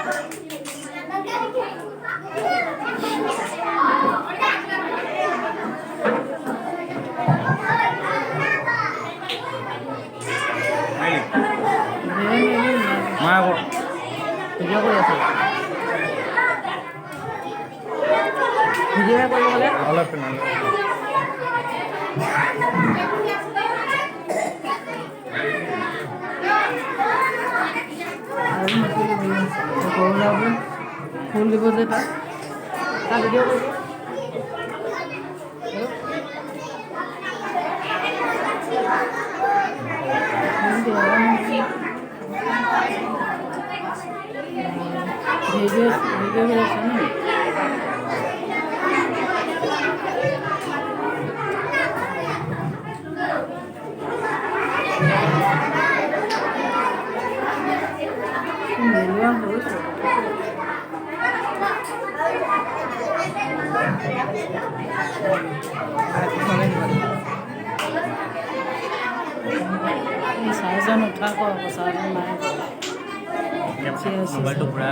মা ভিডিঅ' কৰি আছে ভিডিঅ'হে কৰিব গ'লে অলপ ফুল দিব যে তাত ভিডিঅ' কৰিব ভিডিঅ' কৰি আছে ন চাৰিজন উঠা কৰ চাৰিজন নাই মোবাইলটো পুৰা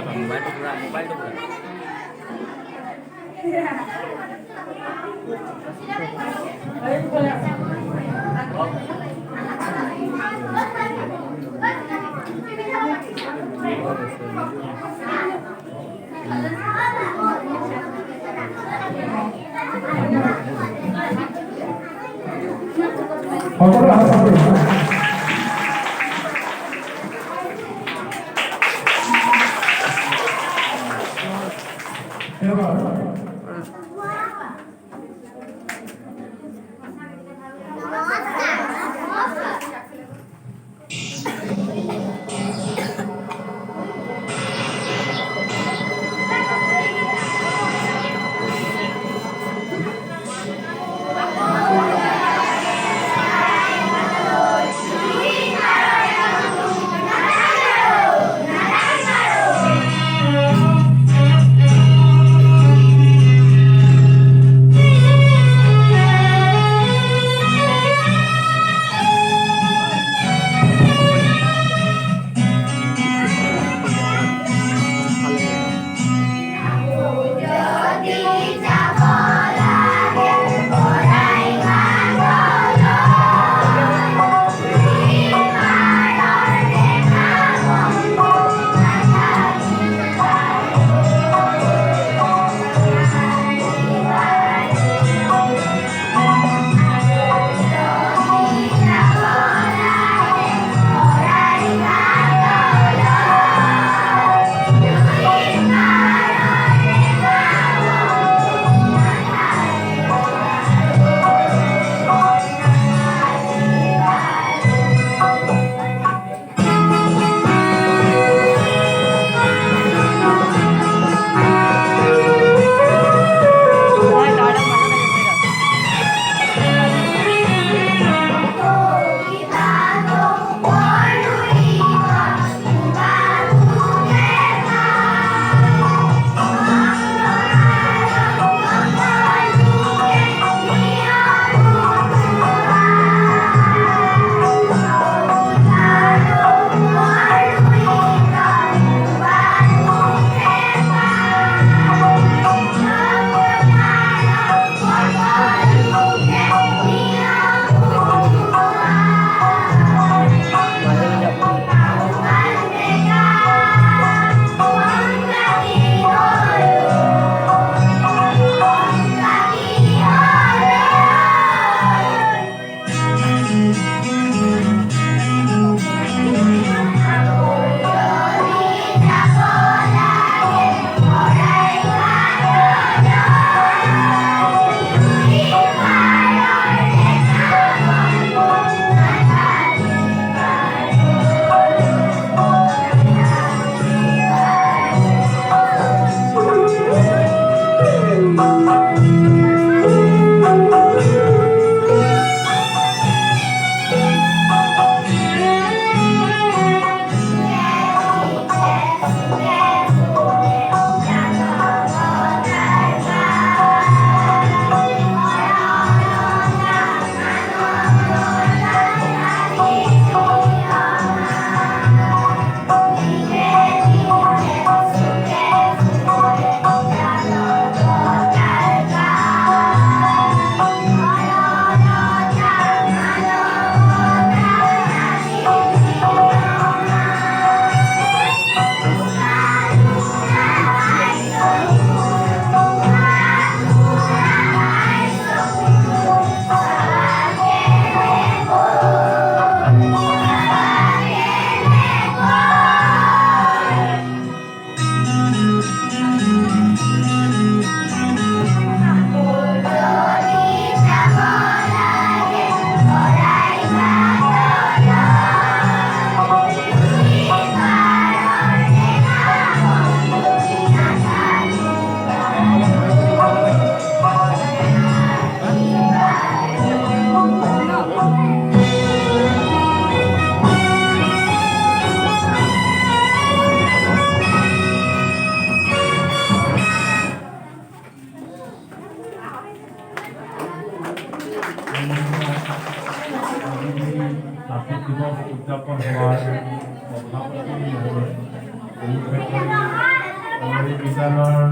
বিদ্যালয়ৰ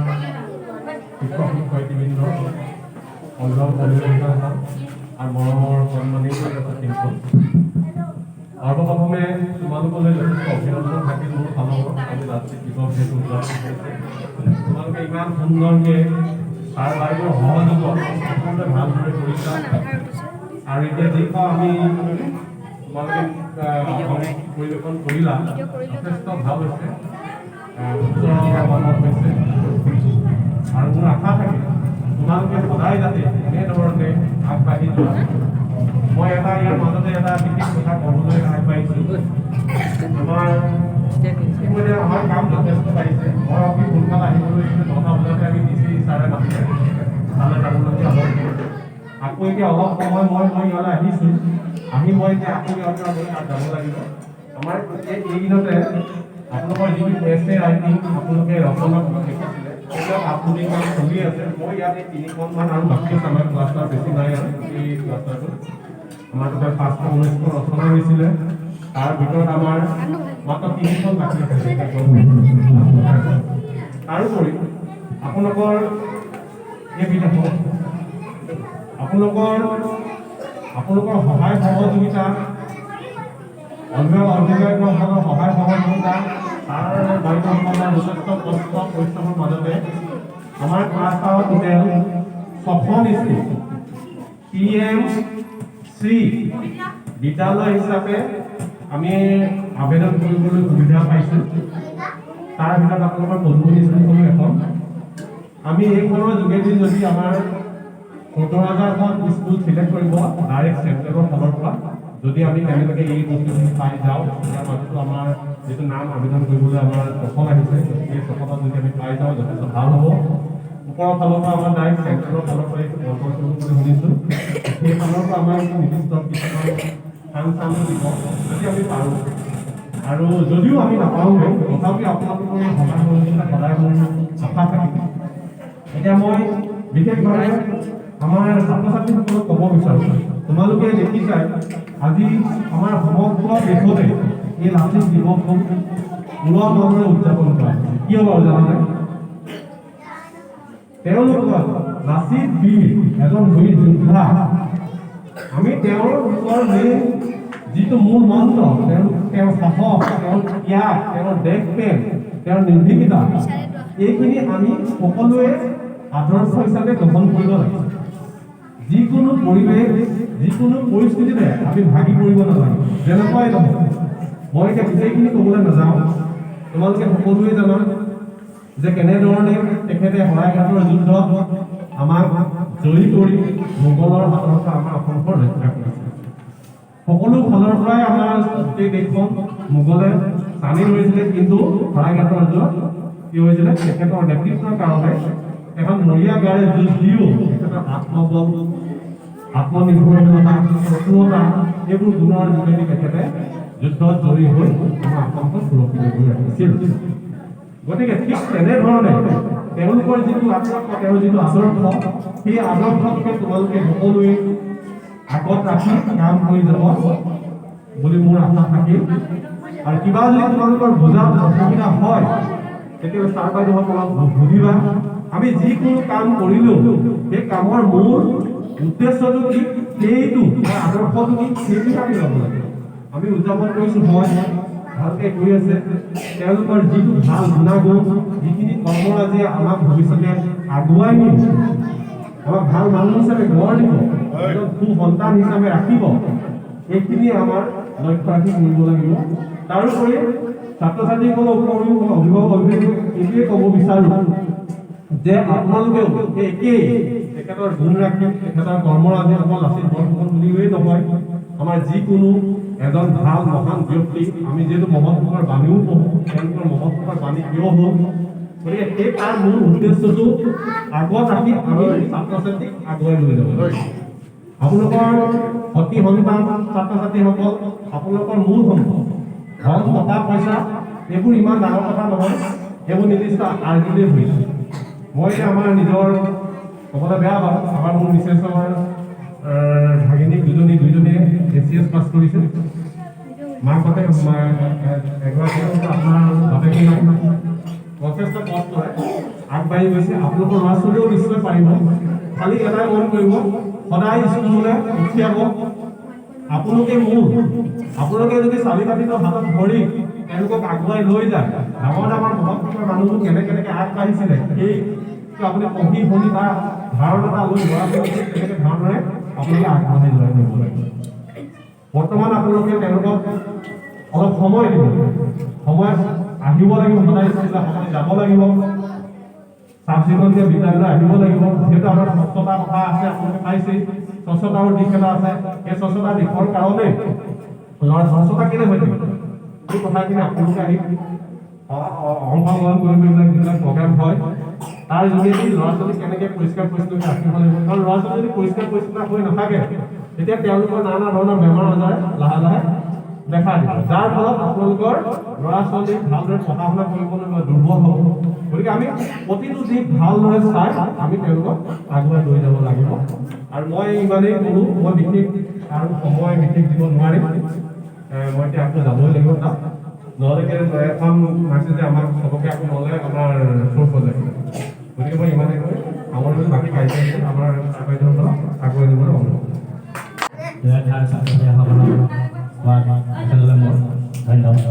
শিক্ষক শিক্ষয়িত্ৰীবৃন্দ, অভিভাৱক অভিভাৱিকাসকল আৰু মৰমৰ সন্মানী শিক্ষক, সৰ্বপ্ৰথমে তোমালোকলৈ যথেষ্ট অভিনন্দন থাকিল মোৰ ফালৰ পৰা। আমি ৰাষ্ট্ৰীয় কৃষক যিহেতু উদযাপন কৰিছে, তোমালোকে ইমান সুন্দৰকৈ ছাৰ বাইদেউৰ সহযোগত সকলোৱে ভালদৰে কৰিছা। আৰু এতিয়া যি পাওঁ আমি তোমালোকে পৰিৱেশন কৰিলা, যথেষ্ট ভাল হৈছে, উচ্চ মানৰ হৈছে। আৰু মোৰ আশা থাকে তোমালোকে সদায় যাতে এনেধৰণে আগবাঢ়ি যোৱা। মই এটা ইয়াৰ মাজতে এটা বিশেষ কথা ক'বলৈ আগবাঢ়িছোঁ। আমাৰ কাম যথেষ্ট বাঢ়িছে। মই অতি সোনকালে আহিবলৈ 9টা বজাতে আমি ডিচি ছাৰে মাতিছে, তালৈ যাবলগীয়া হ'ল। আকৌ এতিয়া অলপ সময় মই ইয়ালৈ আহিছোঁ, আহি মই এতিয়া আকৌ ইয়াৰ পৰা গৈ তাত যাব লাগিব। আমাৰ এইদিনতে আপোনালোকৰ যিটো SAIT আপোনালোকে ৰচনা লিখিছিলে, সেইবিলাক আপুনি কাম চলি আছে। মই ইয়াত 3খনমান আৰু বাকী আছে, আমাৰ ক্লাষ্টাৰ বেছি নাই আৰু এই ক্লাষ্টাৰটো আমাৰ তাতে 519খন ৰচনা হৈছিলে, তাৰ ভিতৰত আমাৰ মাত্ৰ 3খন বাকী আছে। তাৰোপৰি আপোনালোকৰ এই বিধায়ক আপোনালোকৰ সহায় সহযোগিতা, অভিভাৱকসকলৰ সহায় সহযোগিতা, তাৰ বাইদেউসকলৰ যথেষ্ট কষ্ট পৰিশ্ৰমৰ মাজতে আমাৰ ক্লাষ্টাৰত টোটেল 6খন স্কুল PM-শ্ৰী বিদ্যালয় হিচাপে আমি আবেদন কৰিবলৈ সুবিধা পাইছোঁ। তাৰ ভিতৰত আপোনালোকৰ মধুবনী স্কুলখনো এখন। আমি এইখনৰ যোগেদি যদি আমাৰ 17,000খন স্কুল চিলেক্ট কৰিব ডাইৰেক্ট চেণ্ট্ৰেলৰ ফালৰ পৰা, যদি আমি তেনেকৈ এই বস্তুখিনি পাই যাওঁ, তাৰ মাজতো আমাৰ যিটো নাম আবেদন কৰিবলৈ আমাৰ সফল আহিছে, এই সফলতা যদি আমি পাই যাওঁ যথেষ্ট ভাল হ'ব। ওপৰৰ ফালৰ পৰা আমাৰ ডাইৰেক্ট চেণ্ট্ৰেলৰ ফালৰ পৰা এইটো বৰ্তমান কৰিব বুলি শুনিছোঁ। সেই ফালৰ পৰা আমাৰ নিৰ্দিষ্ট কিছুমান কাম দিব যদি আমি পাৰোঁ। আৰু যদিও আমি নাপাওঁগৈ, তথাপি আপোনালোকৰ এই সহায় সহযোগিতা সদায় মোৰ আশা থাকিব। এতিয়া মই বিশেষভাৱে আমাৰ ছাত্ৰ ছাত্ৰীসকলক ক'ব বিচাৰোঁ, তোমালোকে দেখিছাই আজি আমাৰ সমগ্ৰ দেশতে এই লাচিত দিৱসটো উলহ মালহেৰে উদযাপন কৰা হৈছে। কিয় বাৰু জানানে? তেওঁলোকৰ লাচিত বীৰ এজন বীৰ যোদ্ধা। আমি তেওঁৰ যিটো মূল মন্ত্ৰ, তেওঁৰ সাহস, তেওঁৰ ত্যাগ, তেওঁৰ দেশপ্ৰেম, তেওঁৰ নিৰ্ভীকতা, এইখিনি আমি সকলোৱে আদৰ্শ হিচাপে গ্ৰহণ কৰিব লাগে। যিকোনো পৰিৱেশ, যিকোনো পৰিস্থিতিতে আমি ভাগি পৰিব নালাগে, যেনেকুৱাই নহয়। মই এতিয়া গোটেইখিনি ক'বলৈ নাযাওঁ, তোমালোকে সকলোৱে জানা যে কেনেধৰণে তেখেতে শৰাইঘাটৰ যুদ্ধত আমাক জয়ী কৰি মোগলৰ হাতৰ পৰা আমাৰ অসমখন ৰক্ষা কৰিছে। সকলো ফালৰ পৰাই আমাৰ গোটেই দেশখন মোগলে টানি ধৰিছিলে, কিন্তু শৰাইঘাটৰ যুদ্ধত কি হৈছিলে? তেখেতৰ নেতৃত্বৰ কাৰণে এখন মৰিয়া গাৰে যুঁজ দিও তেখেতৰ আত্মবল, আত্মনিৰ্ভৰশীলতা, সক্ৰিয়তা, এইবোৰ গুণৰ যোগেদি তেখেতে যুদ্ধত জয়ী হৈ আমাৰ অসমখন সুৰক্ষিত কৰি ৰাখিছিল। গতিকে ঠিক তেনেধৰণে তেওঁলোকৰ যিটো আদৰ্শ, তেওঁৰ যিটো আদৰ্শ, সেই আদৰ্শকে তোমালোকে সকলোৱে আগত ৰাখি কাম কৰি যাব বুলি মোৰ আশা থাকিল। আৰু কিবা যদি তোমালোকৰ বুজাত অসুবিধা হয়, তেতিয়াহ'লে ছাৰ বাইদেউসকলক সুধিবা। আমি যিকোনো কাম কৰিলেও সেই কামৰ মূল উদ্দেশ্যটো কি, সেইটো আদৰ্শটো কি, সেইটো আমি ল'ব লাগে। আমি উদযাপন কৰিছোঁ, হয় ভালকৈ কৰি আছে, তেওঁলোকৰ যিটো ভাল গুণাগুণ, যিখিনি কৰ্মৰাজিয়ে আমাক ভৱিষ্যতে আগুৱাই নিব, আমাক ভাল মানুহ হিচাপে গঢ় দিব, এজন সুসন্তান হিচাপে ৰাখিব, এইখিনি আমাৰ লক্ষ্য ৰাখি কৰিব লাগিব। তাৰোপৰি ছাত্ৰ ছাত্ৰীসকলৰ উপৰিও অভিভাৱক অভিভাৱক এইটোৱে ক'ব বিচাৰোঁ যে আপোনালোকেও একেই তেখেতৰ গুণ ৰাখি, তেখেতৰ কৰ্মৰাজি অকল লাচিত বৰফুকন বুলিয়েই নহয়, আমাৰ যিকোনো এজন ভাল মহান ব্যক্তি, আমি যিহেতু মহৎলোকৰ বাণীও পঢ়োঁ, তেওঁলোকৰ মহৎলোকৰ বাণী কিয় হ'ল, গতিকে সেই তাৰ মূল উদ্দেশ্যটো আগত ৰাখি আমি ছাত্ৰ ছাত্ৰীক আগুৱাই লৈ যাব লাগিব। আপোনালোকৰ অতি সন্তান ছাত্ৰ ছাত্ৰীসকল, আপোনালোকৰ মূল সম্পদ ধন টকা পইচা এইবোৰ ইমান ডাঙৰ কথা নহয়, এইবোৰ নিৰ্দিষ্ট আৰ্জিলেই হৈছে। মই এতিয়া আমাৰ নিজৰ ক'বলৈ বেয়া পাওঁ, আমাৰ মোৰ মিছেছৰ ভাগিনী দুজনীয়ে ACS পাছ কৰিছে। মাক বাপেক এগৰাকী আপোনাৰ বাপেকে যথেষ্ট কষ্টৰে আগবাঢ়ি গৈছে। আপোনালোকৰ ল'ৰা ছোৱালীও নিশ্চয় পাৰিব। খালি এটাই মন কৰিব, সদায় স্কুললৈ উঠিয়াব। আপোনালোকে আপোনালোকে যদি চাবি কাঠিটো হাতত ধৰি তেওঁলোকক আগুৱাই লৈ যায়, ডাঙৰ ডাঙৰ মহৎ মানুহবোৰ কেনেকৈ আগবাঢ়িছিলে সেইটো আপুনি পঢ়ি শুনি তাৰ ধাৰণা এটা লৈ ল'ৰা ছোৱালীক কেনেকৈ ধাৰণাৰে আপোনালোকে আগবাঢ়ি লৈ যাব লাগিব। বৰ্তমান আপোনালোকে তেওঁলোকক অলপ সময় দিব, সময় আহিব লাগিব, সদায় স্কুললৈ সদায় যাব লাগিব, চাফ চিকুণকৈ বিদ্যালয়লৈ আহিব লাগিব। যিহেতু আমাৰ স্বচ্ছতাৰ কথা আছে, আপোনালোকে পাইছেই, স্বচ্ছতাৰ দিশ এটা আছে। সেই স্বচ্ছতাৰ দিশৰ কাৰণে স্বচ্ছতা কেনে হৈ থাকিব এই কথাখিনি আপোনালোকে আহি অংশগ্ৰহণ কৰিব যিবিলাক প্ৰগ্ৰাম হয় তাৰ যোগেদি ল'ৰা ছোৱালী কেনেকৈ পৰিষ্কাৰ পৰিচ্ছন্নতা ৰাখিব লাগিব। কাৰণ ল'ৰা ছোৱালী যদি পৰিষ্কাৰ পৰিচ্ছন্নতা হৈ নাথাকে তেতিয়া তেওঁলোকৰ নানা ধৰণৰ বেমাৰ আজাৰ লাহে লাহে দেখা দিব, যাৰ ফলত আপোনালোকৰ ল'ৰা ছোৱালী ভালদৰে পঢ়া শুনা কৰিবলৈ দুৰ্বল হ'ব। গতিকে আমি প্ৰতিটো দিশ ভালদৰে চাই আমি তেওঁলোকক আগুৱাই লৈ যাব লাগিব। আৰু মই ইমানেই ক'লোঁ, মই বিশেষ আৰু সময় বিশেষ দিব নোৱাৰিম। মই এতিয়া আকৌ যাবই লাগিব তাত, নহ'লেকে এখন মেছেজে আমাক চবকে আকৌ নহ'লে আমাৰ চোৰ হৈ যায়। গতিকে মই ইমানেই কৈ আমাৰ বাকী কাৰ্যসূচী আমাৰ আবেদনবিলাক আগুৱাই নিবলৈ অনুৰোধ কৰিছোঁ। ধন্যবাদ।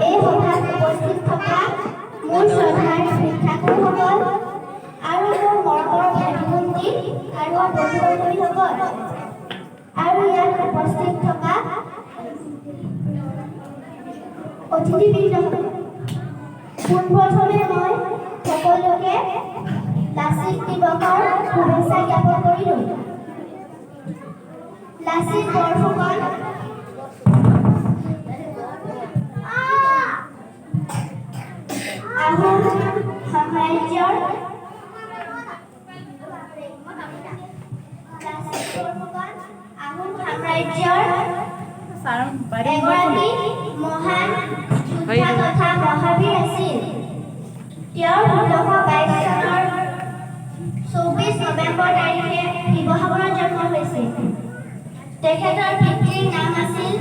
এই সভাত উপস্থিত থকা মোৰ শ্ৰদ্ধাৰ শিক্ষাগুৰুসকল আৰু মোৰ মৰমৰ ভাতৃ আৰু বন্ধু বান্ধৱীসকল আৰু ইয়াত উপস্থিত থকা অতিথিবৃন্দসকল, পোনপ্ৰথমে মই সকলোকে লাচিত দিৱসৰ শুভেচ্ছা জ্ঞাপন কৰিলোঁ। লাচিত বৰফুকন আহোম সাম্ৰাজ্যৰ এগৰাকী মহান যোদ্ধা তথা মহাবীৰ আছিল। তেওঁৰ ১৬২২ চনৰ ২৪ নৱেম্বৰ তাৰিখে শিৱসাগৰত জন্ম হৈছিল। তেখেতৰ পিতৃৰ নাম আছিল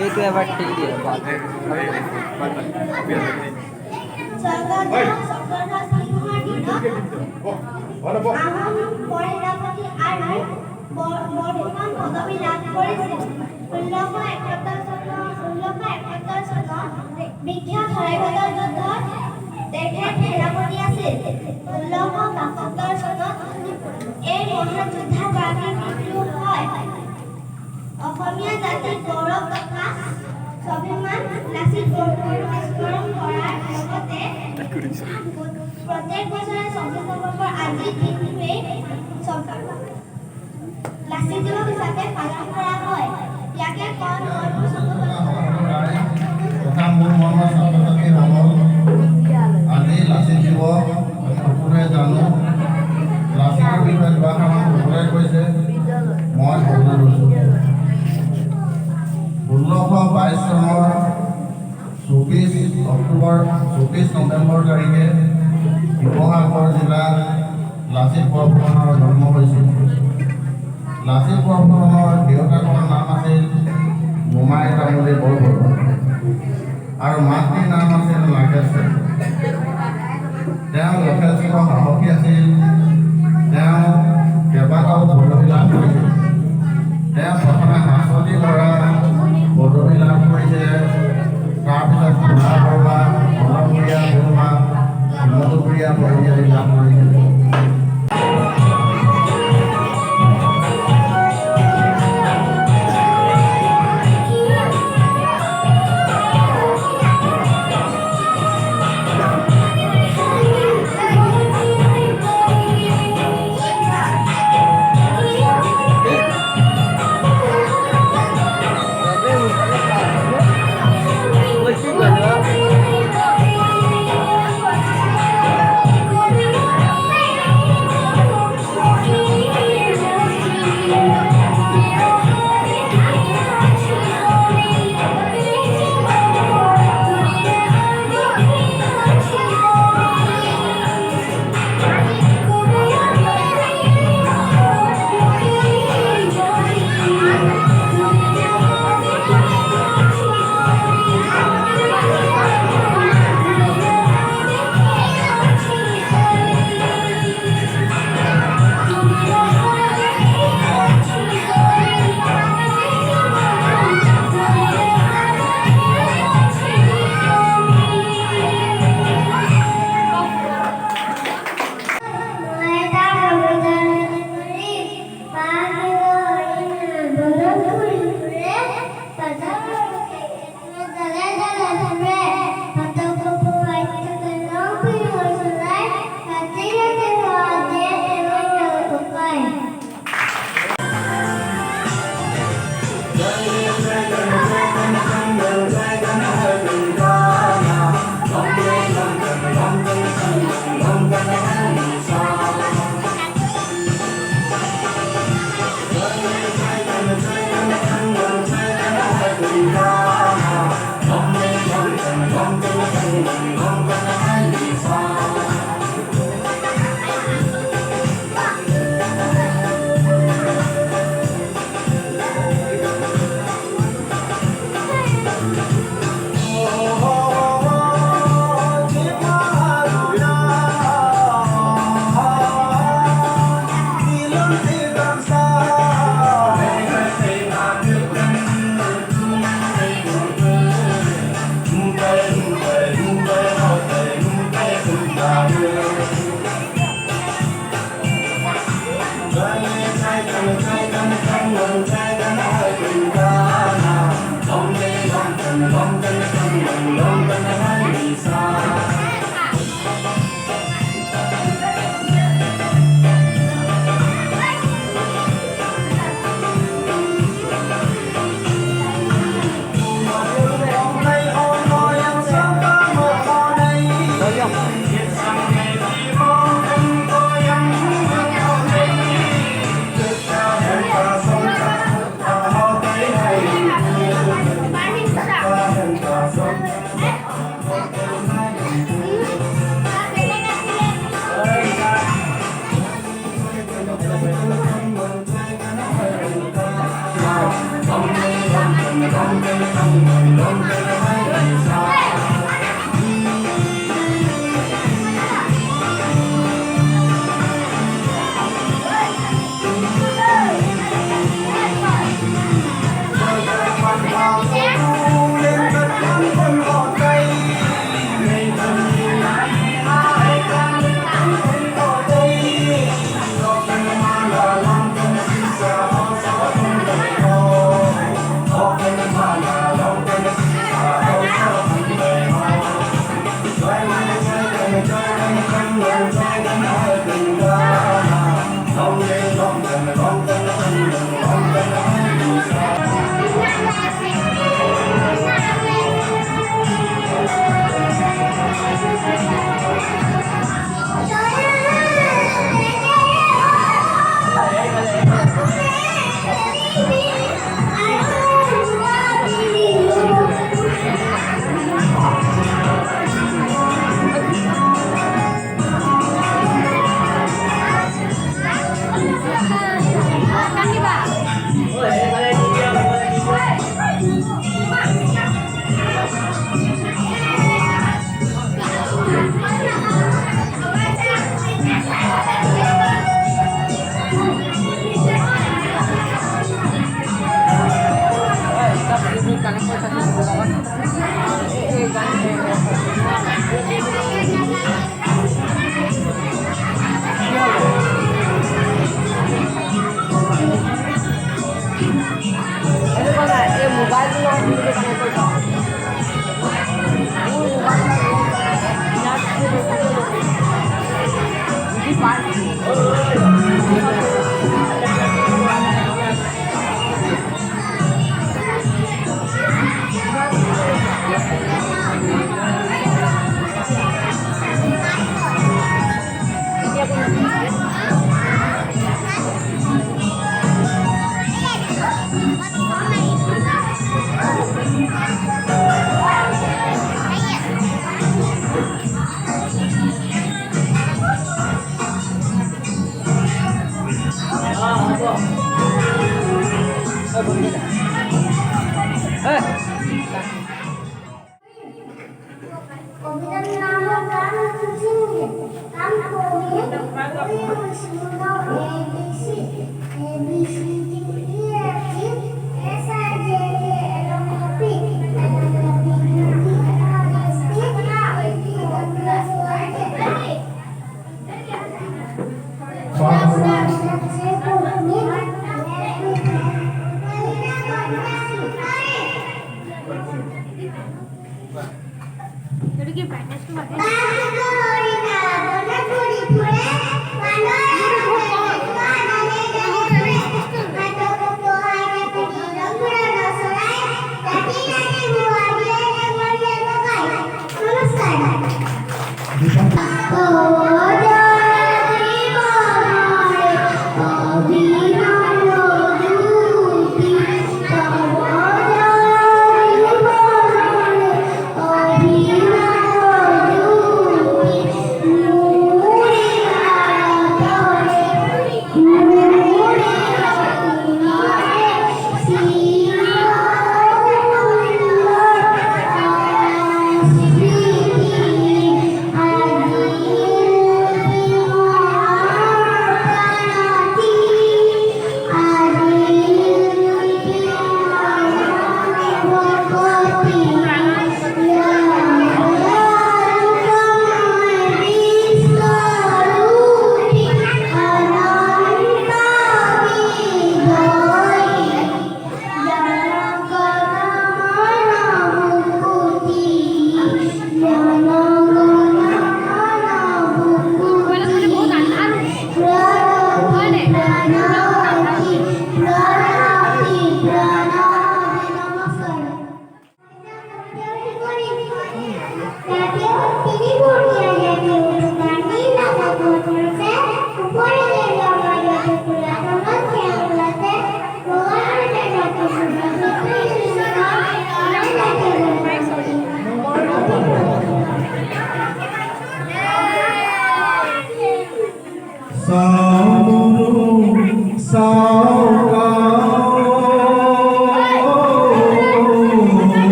এইটো এবাৰ ঠেলি দিয়ে পদবী লাভ কৰিছিল। ১৬৭১ চনত বিখ্যাত শৰাইঘাটৰ যুদ্ধত তেখেত সেনাপতি আছিল। ১৬৭২ চনত এই মহান যোদ্ধাগৰাকীৰ মৃত্যু হয়। অসমীয়া জাতিৰ গৌৰৱ তথা স্বাভিমান লাচিত বৰফুকনক স্মৰণ কৰাৰ লগতে প্ৰত্যেক বছৰে ২৪ নৱেম্বৰ আজিৰ দিনটোৱেই লাচিত দিৱস হিচাপে পালন কৰা হয়। ইয়াকে কয় নগৰবোৰ চমু তথা মোৰ মনৰ ছাত্ৰ ছাত্ৰীসকল, আজি লাচিত দিৱস আমি সকলোৱে জানো। লাচিতৰ বিষয়ে দুআষাৰ সকলোৱে কৈছে, মই ক'বলৈ লৈছোঁ। 1622 চনৰ 24 নৱেম্বৰ তাৰিখে শিৱসাগৰ জিলাত লাচিত বৰফুকনৰ জন্ম হৈছিল। লাচিত বৰফুকনৰ দেউতাকৰ নাম আছিল মোমাই তামুলী বৰবৰুৱা আৰু মাতৃৰ নাম আছিল নাগেশ্বৰ। তেওঁ যথেষ্ট সাহসী আছিল। তেওঁ কেইবাটাও পদবী লাভ কৰিছিল। তেওঁ প্ৰথমে মাছলি ল'ৰা পদবী লাভ কৰিছে, তাৰপিছত বুঢ়া বৰুৱা, মলমপুৰীয়া বৰুৱা, মধুপুৰীয়া পদবী আদি লাভ কৰিছিল। Thank you. Oh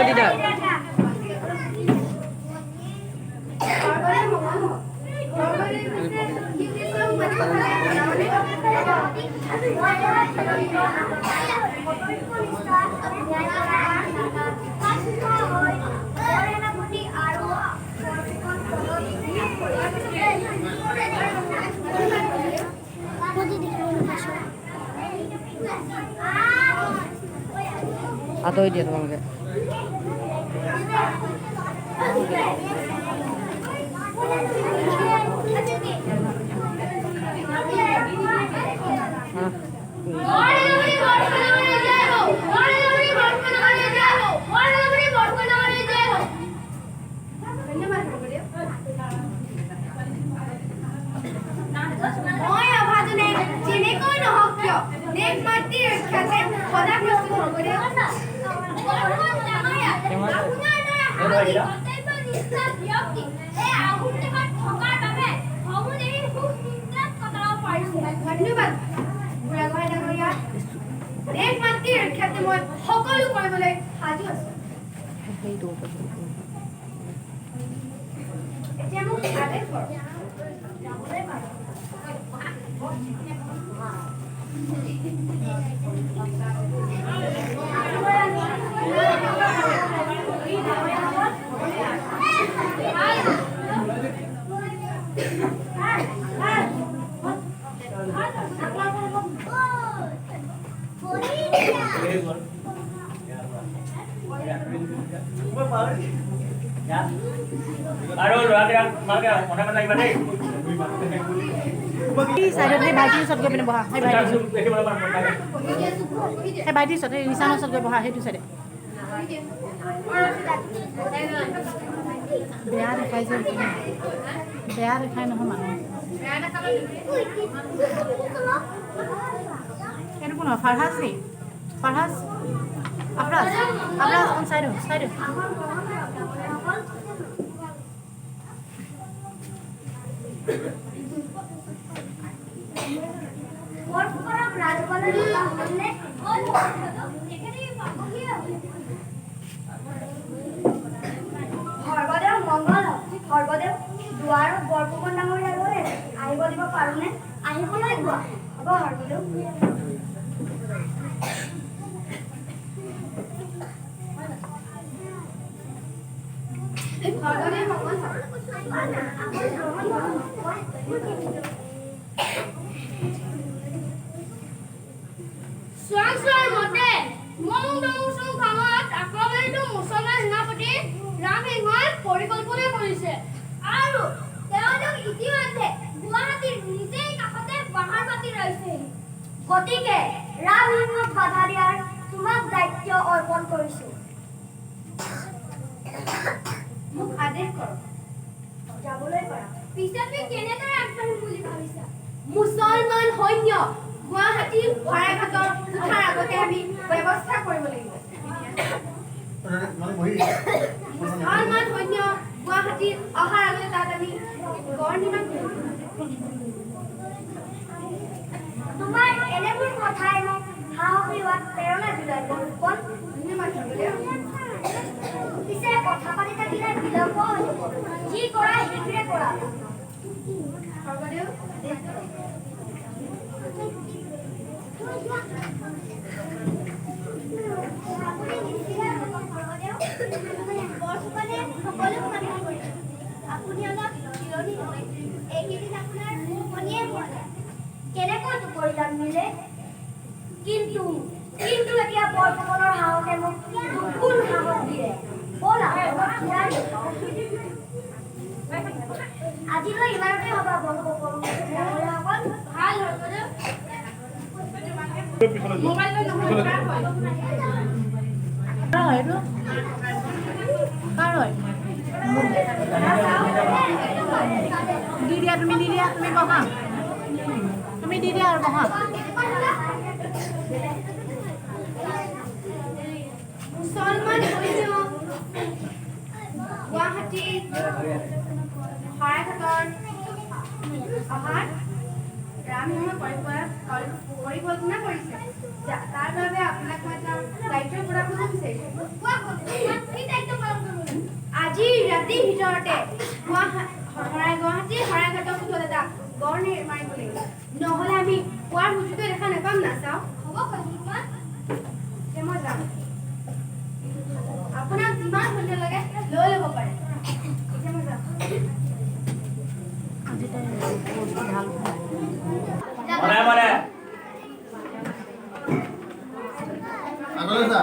tidak. Atau dia teman kayak. ধন্যবাদ বুঢ়াগোহাঁই ডাঙৰীয়া দেশ মাতৃৰ ৰক্ষাতে মই সকলো কৰিবলৈ সাজু আছো এতিয়া মোক আদেশ কৰক যাবলৈ পাৰোঁ আৰু ল'ৰাকেইটাক তোমালোকে মনে মনে লাগিবা দেই। চাইডত সেই ভাইটিৰ ওচৰত গৈ পিনে বহা সেই ভাইটিৰ ওচৰত দেখিবলৈ পাম সেই ভাইটিৰ ওচৰত সেই ৰিচানৰ ওচৰত গৈ বহা সেইটো চাইডে বেয়া দেখাই যে বেয়া দেখাই নহয় মানুহ এইটো কোন ফাৰহাজ নি ফাৰহাজ আফৰাজ আফৰাজ অন চাইডে চাইডে সৰ্বদেৱ মংগল সৰ্বদেৱ দুৱাৰত বৰফুকন ডাঙৰীয়া গ'লে আহিব দিব পাৰোনে আহিব লাগিব হ'ব সৰ্বদেৱ স্বাংশ্বৰ মতে মংডংসং কামত আক্ৰমণিত মুছলমান সেনাপতি ৰাম সিংহই পৰিকল্পনা কৰিছে আৰু তেওঁলোক ইতিমধ্যে গুৱাহাটীৰ নিজেই কাষতে বাহাৰ পাতি ৰৈছে গতিকে ৰাম সিংহক বাধা দিয়াৰ তোমাক দায়িত্ব অৰ্পণ কৰিছো মোক আদেশ কৰক যাবলৈ পাৰা পিছে তুমি কেনেদৰে আগবাঢ়িম বুলি ভাবিছা মুছলমান সৈন্য গুৱাহাটী শৰাইঘাটৰ উঠাৰ আগতে আমি ব্যৱস্থা কৰিব লাগিব মুছলমান সৈন্য গুৱাহাটী অহাৰ আগতে তাত আমি গড় নিৰ্মাণ কৰিব তোমাৰ এনেবোৰ কথাই মোক সাহসী হোৱাত প্ৰেৰণা যোগায় বৰফুকন পিছে কথা পাতি থাকিলে বিলম্ব হৈ যাব যি কৰা শীঘ্ৰে কৰা সৰ্বদেৱ আপুনি অলপ জিৰণি লয় এইকেইদিন আপোনাৰ টোপনিয়ে হোৱা নাই কেনেকৈ টোপনিদান মিলে কিন্তু এতিয়া বৰফুকনৰ সাহসে মোক দুগুণ সাহস দিয়ে ব'লা আজিলৈ ইমানতে হ'বা বৰফুকন ডাঙৰীয়াসকল ভাল মোবাইলটো নহয় এইটো কাৰ হয় দি দিয়া তুমি বহা তুমি দি দিয়া আৰু বহা মুছলমান সৈন্য গুৱাহাটী শৰাইঘাটৰ অহাৰ ৰাম সিংহই পৰিকল্পনা কৰিছে তাৰ বাবে আপোনাক মই এটা দায়িত্ব প্ৰদান কৰিব বিচাৰিছো আজি ৰাতিৰ ভিতৰতে গুৱাহাটী শৰাইঘাটৰ ওচৰত এটা গড় নিৰ্মাণ কৰিব নহ'লে আমি পুৱাৰ সুযোগটো দেখা নাপাম নাচাওঁ হ'ব মই যাম আপোনাক যিমান সৈন্য লাগে লৈ ল'ব পাৰে এতিয়া মই যাম আজি তাই বস্তু ভাল মনে মনে আগলৈ যা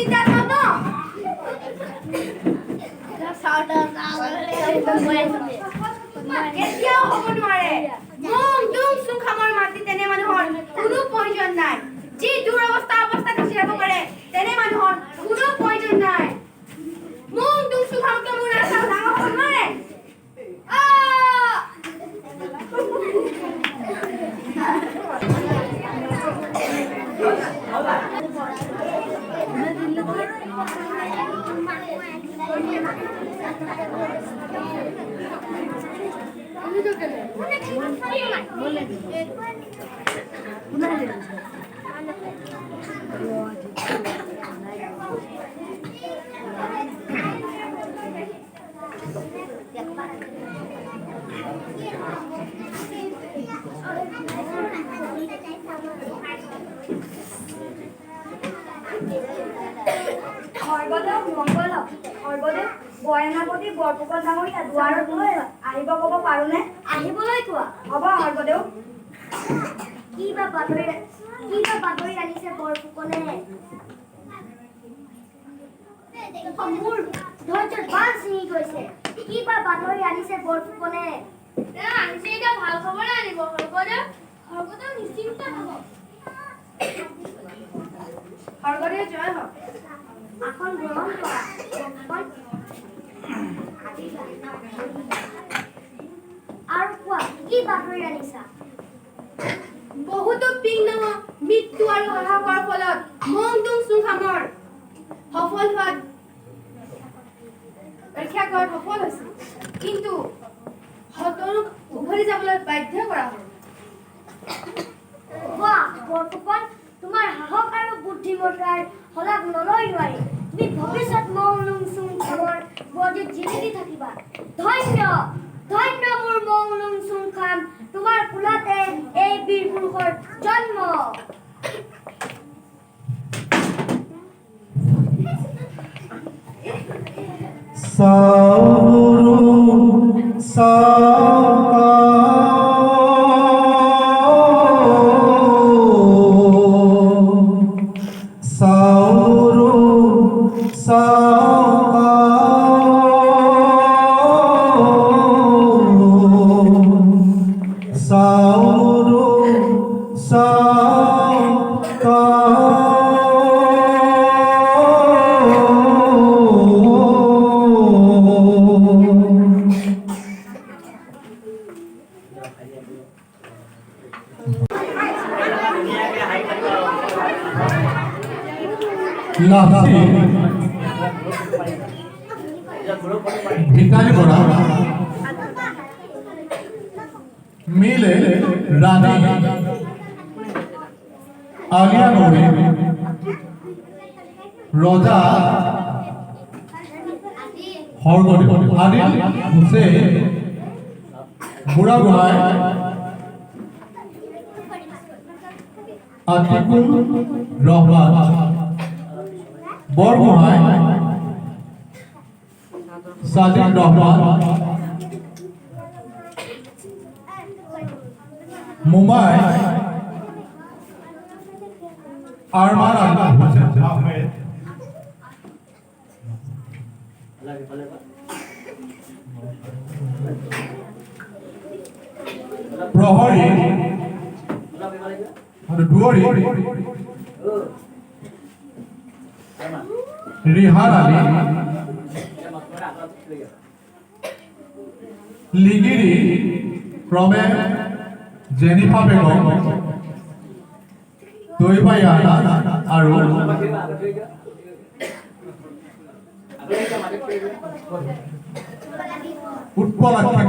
নিদাত ন কেতিয়াও হ'ব নোৱাৰে মং দুং সুখামৰ মাটি তেনে মানুহৰ কোনো প্ৰয়োজন নাই যি দুৰৱস্থা গুচি যাব পাৰে তেনে মানুহৰ কোনো প্ৰয়োজন নাই মং দুং সুখামটো মোৰ আশা ডাঙৰ হ'ব নোৱাৰে সৰ্বদেৱ মংগল সৰ্বদেৱ বয়নাপতি বৰফুকন ডাঙৰীয়া দুৱাৰলৈ আহিব ক'ব পাৰোনে আহিবলৈ কোৱা হ'ব সৰ্বদেৱ কি বা বাতৰি আনিছে বৰফুকনে মোৰ ধৈৰ্য্যৰ বান্ধ ছিঙি গৈছে কি বা বাতৰি আনিছে বৰফুকনে আনিছে এতিয়া ভাল খবৰে আনিব সৰ্বদেৱ নিশ্চিন্ত হ'ব সৰ্বদেৱ জয় হওক আসন গ্ৰহণ কৰা আৰু কোৱা কি বাতৰি আনিছা বহুতো বিঘ্ন মৃত্যু আৰু হাহাকাৰ ফলত মংডুং চুংখামৰ সফল হোৱাত ৰক্ষা কৰাত সফল হৈছে কিন্তু হতৰূপ উভতি যাবলৈ বাধ্য কৰা হ'ল বাহ বৰফুকন তোমাৰ সাহস আৰু বুদ্ধিমত্তাৰ শলাগ নলয় নোৱাৰি তুমি ভৱিষ্যত মংলুং চুংখামৰ বৰ্জিত জিলিকি থাকিবা ধন্য মোৰ মংলুং চুংখাম তোমাৰ কোলাতে এই বীৰ পুৰুষৰ জন্ম ভিকাৰি বড়া মিলে ৰানী আলিয়া নবী ৰজা হৰগদেব আদিল হুসেন বুঢ়া গোহাঁই আতিকুল ৰহমান বৰগোহাঁই সাদিক ৰহমান মুম্বাই আৰমান আহমেদ প্ৰহৰী দুয়াৰি ৰিহান আলী লিগিৰি ক্ৰমে জেনিফা বেগম দৈবায়ানা আৰু উৎপলাক্ষী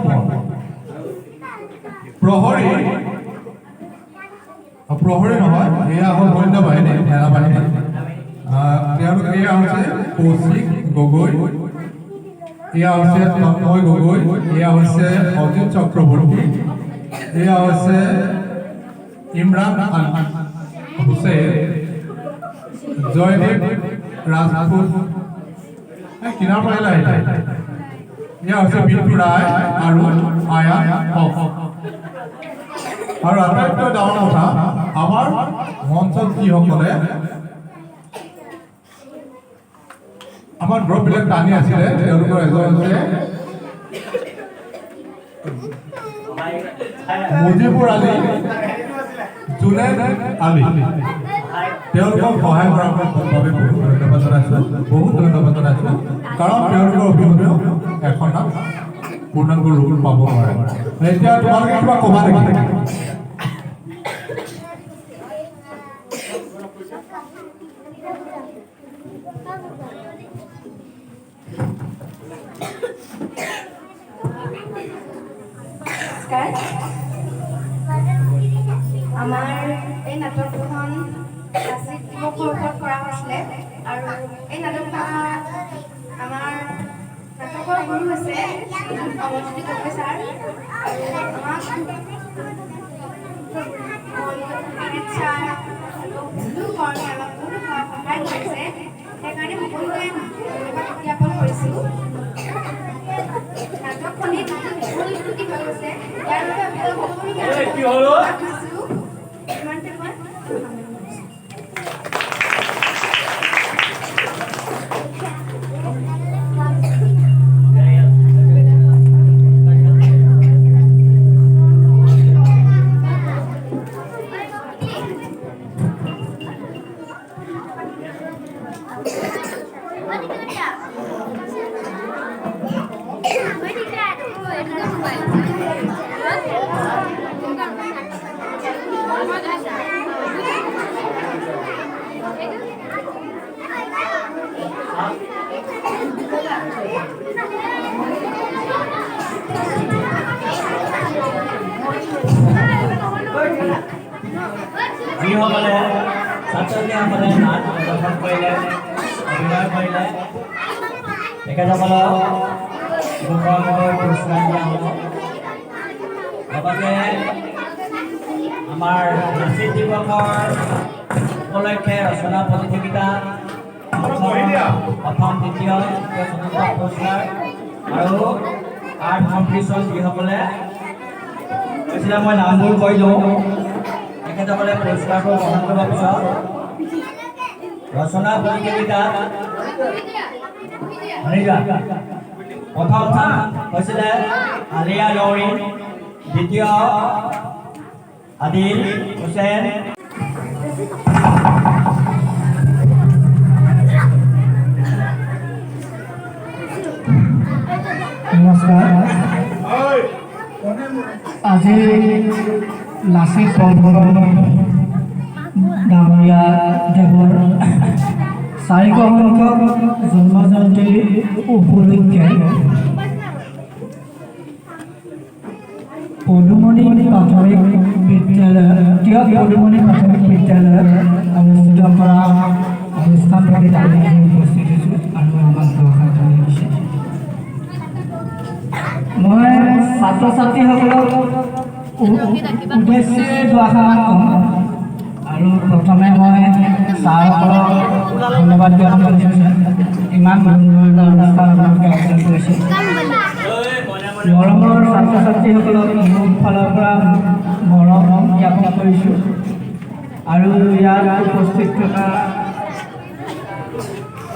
প্ৰহৰী নহয় এয়া হ'ল সৈন্য বাহিনী সেনা বাহিনী তেওঁলোক এয়া হৈছে কৌশিক গগৈ এয়া হৈছে তন্ময় গগৈ এয়া হৈছে অজিত চক্ৰৱৰ্তী এয়া হৈছে ইমৰান হুছেইন জয়দেৱ ৰাজপুত কিনাৰ পৰা আহিলে এয়া হৈছে বিটু ৰায় আৰু আয়া হক আৰু আটাইতকৈ ডাঙৰ কথা আমাৰ মঞ্চত যিসকলে আমাৰ ড্ৰপবিলাক টানি আছিলে তেওঁলোকৰ এজন আছে মুজিবুৰ আলী জুনেদ আলী তেওঁলোকক সহায় কৰাৰ বাবে বহুত ধন্যবাদ জনাইছোঁ কাৰণ তেওঁলোকৰ অবিহনে এখন নাম পূৰ্ণাংগ ৰূপ পাব নোৱাৰে এতিয়া তোমালোকে কিবা ক'বা নেকি নমস্কাৰ আমাৰ এই নাটকখন লাচিত দিৱসৰ ওপৰত কৰা হৈছিলে আৰু এই নাটকখন আমাৰ নাটকৰ গুৰু হৈছে অমৰজ্যোতি গগৈ ছাৰ আৰু আমাক আমিত ছাৰ বহুতো কৰ্মী আমাক বহুত সহায় কৰিছে সেইকাৰণে সকলোকে ধন্যবাদ জ্ঞাপন কৰিছোঁ নাটকখনে বহুত স্তুতি হৈ গৈছে ইয়াৰ বাবে আপোনালোক কি হলো সকলোকে ইমানতে মই যিসকলে ছাত্ৰ-ছাত্ৰীসকলে নাট প্ৰদৰ্শন কৰিলে অভিনয় কৰিলে তেখেতসকলক পুৰস্কাৰ দিয়া হ'ব লগতে আমাৰ লাচিত দিৱসৰ উপলক্ষে ৰচনা প্ৰতিযোগিতা প্ৰথম দ্বিতীয় চতুৰ্থ পুৰস্কাৰ আৰু আৰ্ট কম্পিটিশ্যন যিসকলে কৈছিলে মই নামবোৰ কৈ দিওঁ তেখেতসকলে পুৰস্কাৰটো গ্ৰহণ কৰাৰ পিছত ৰচনা প্ৰতিযোগিতাত প্ৰথম স্থান হৈছিলে আলিয়া লৌৰী দ্বিতীয় আদিল হুছেইন নমস্কাৰ আজি লাচিত বৰফুকন ডাঙৰীয়া দেৱৰ 400 সংখ্যক জন্ম জয়ন্তী উপলক্ষে পদুমণি প্ৰাথমিক বিদ্যালয়ত অনুষ্ঠিত কৰা অনুষ্ঠান উপস্থিত হৈছোঁ আৰু আমাক দৰ্শন কৰিছে মই ছাত্ৰ ছাত্ৰীসকলক উদ্দেশ্যে দুআষাৰমান ক'ম আৰু প্ৰথমে মই ছাৰসকলক ধন্যবাদ জ্ঞাপন কৰিছোঁ ইমান সুন্দৰ অনুষ্ঠান আপোনালোকে আয়োজন কৰিছে মৰমৰ ছাত্ৰ ছাত্ৰীসকলক মোৰ ফালৰ পৰা মৰম জ্ঞাপন কৰিছোঁ আৰু ইয়াত উপস্থিত থকা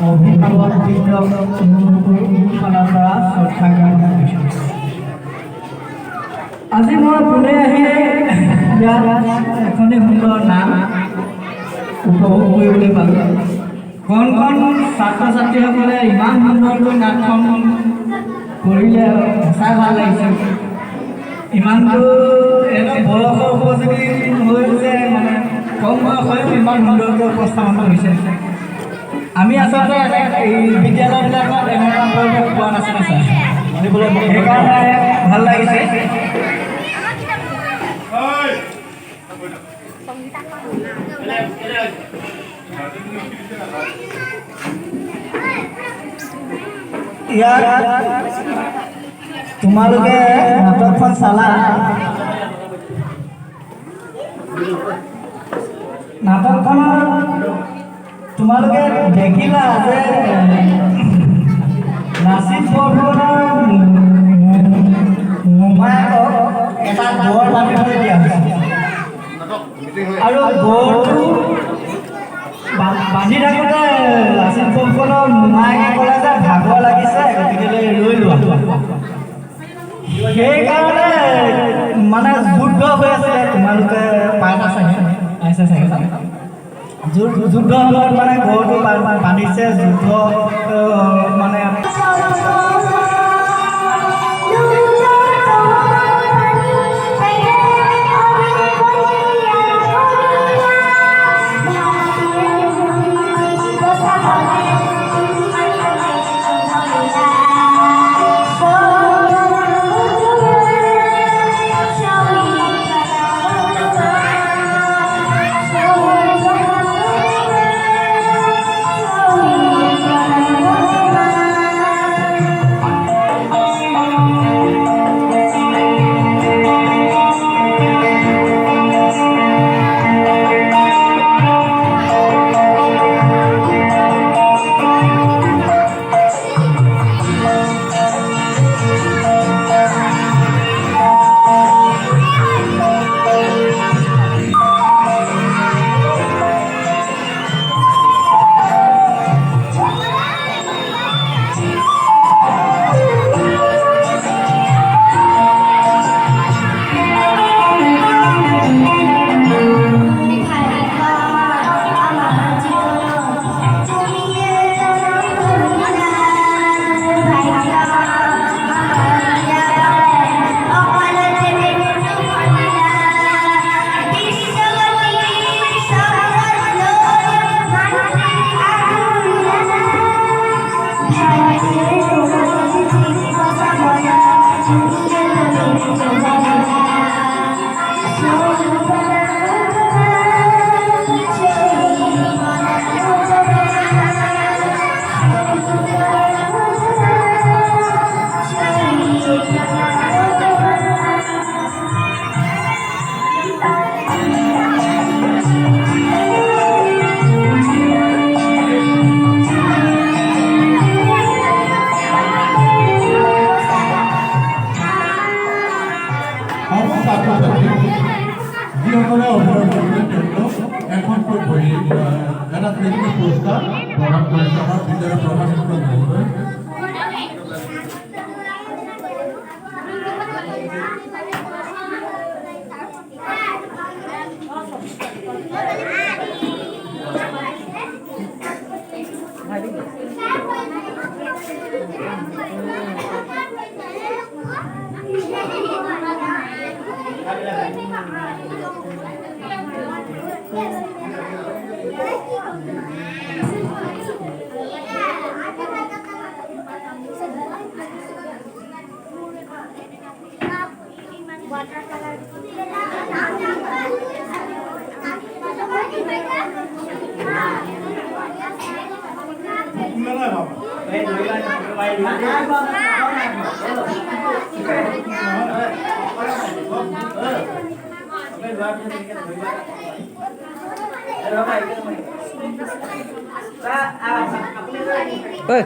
অভিভাৱকবৃন্দক মোৰ ফালৰ পৰা শ্ৰদ্ধা জ্ঞাপন কৰিছোঁ আজি মই পুনে আহি ইয়াত এখনেই সুন্দৰ নাম উপভোগ কৰিবলৈ পালোঁ কণ কণ ছাত্ৰ ছাত্ৰীসকলে ইমান সুন্দৰকৈ নাটখন কৰিলে সঁচাই ভাল লাগিছে ইমানটো এটা বয়সৰ উপযোগী হৈছে মানে কম বয়সত ইমান সুন্দৰকৈ উপস্থাপন কৰিছে আমি আচলতে এই বিদ্যালয়বিলাকত এনেকুৱা পৰিৱেশ পোৱা নাছিলোঁ ছাৰ সেইকাৰণে ভাল লাগিছে ইয়াত তোমালোকে নাটকখন চালা নাটকখনত তোমালোকে দেখিলা যে লাচিত বৰফুকনৰ মোমায়েকক এটা গড় বান্ধিবলৈ দিয়া হৈছে আৰু গড়টো বান্ধি থাকোঁতে লাচিত বৰফুকনৰ মোমায়েকে ক'লে যুদ্ধ মানে ঘৰটো বান্ধিছে যুদ্ধ মানে ছাত্ৰ-ছাত্ৰী যিসকলে অভিনয় কৰিলে তেওঁলোক এখনকৈ বহি এটা ক্ৰেডিট পুৰস্কাৰ প্ৰদান কৰিছে আমাৰ বিদ্যালয় প্ৰভাষিত মহোদয়। Oi.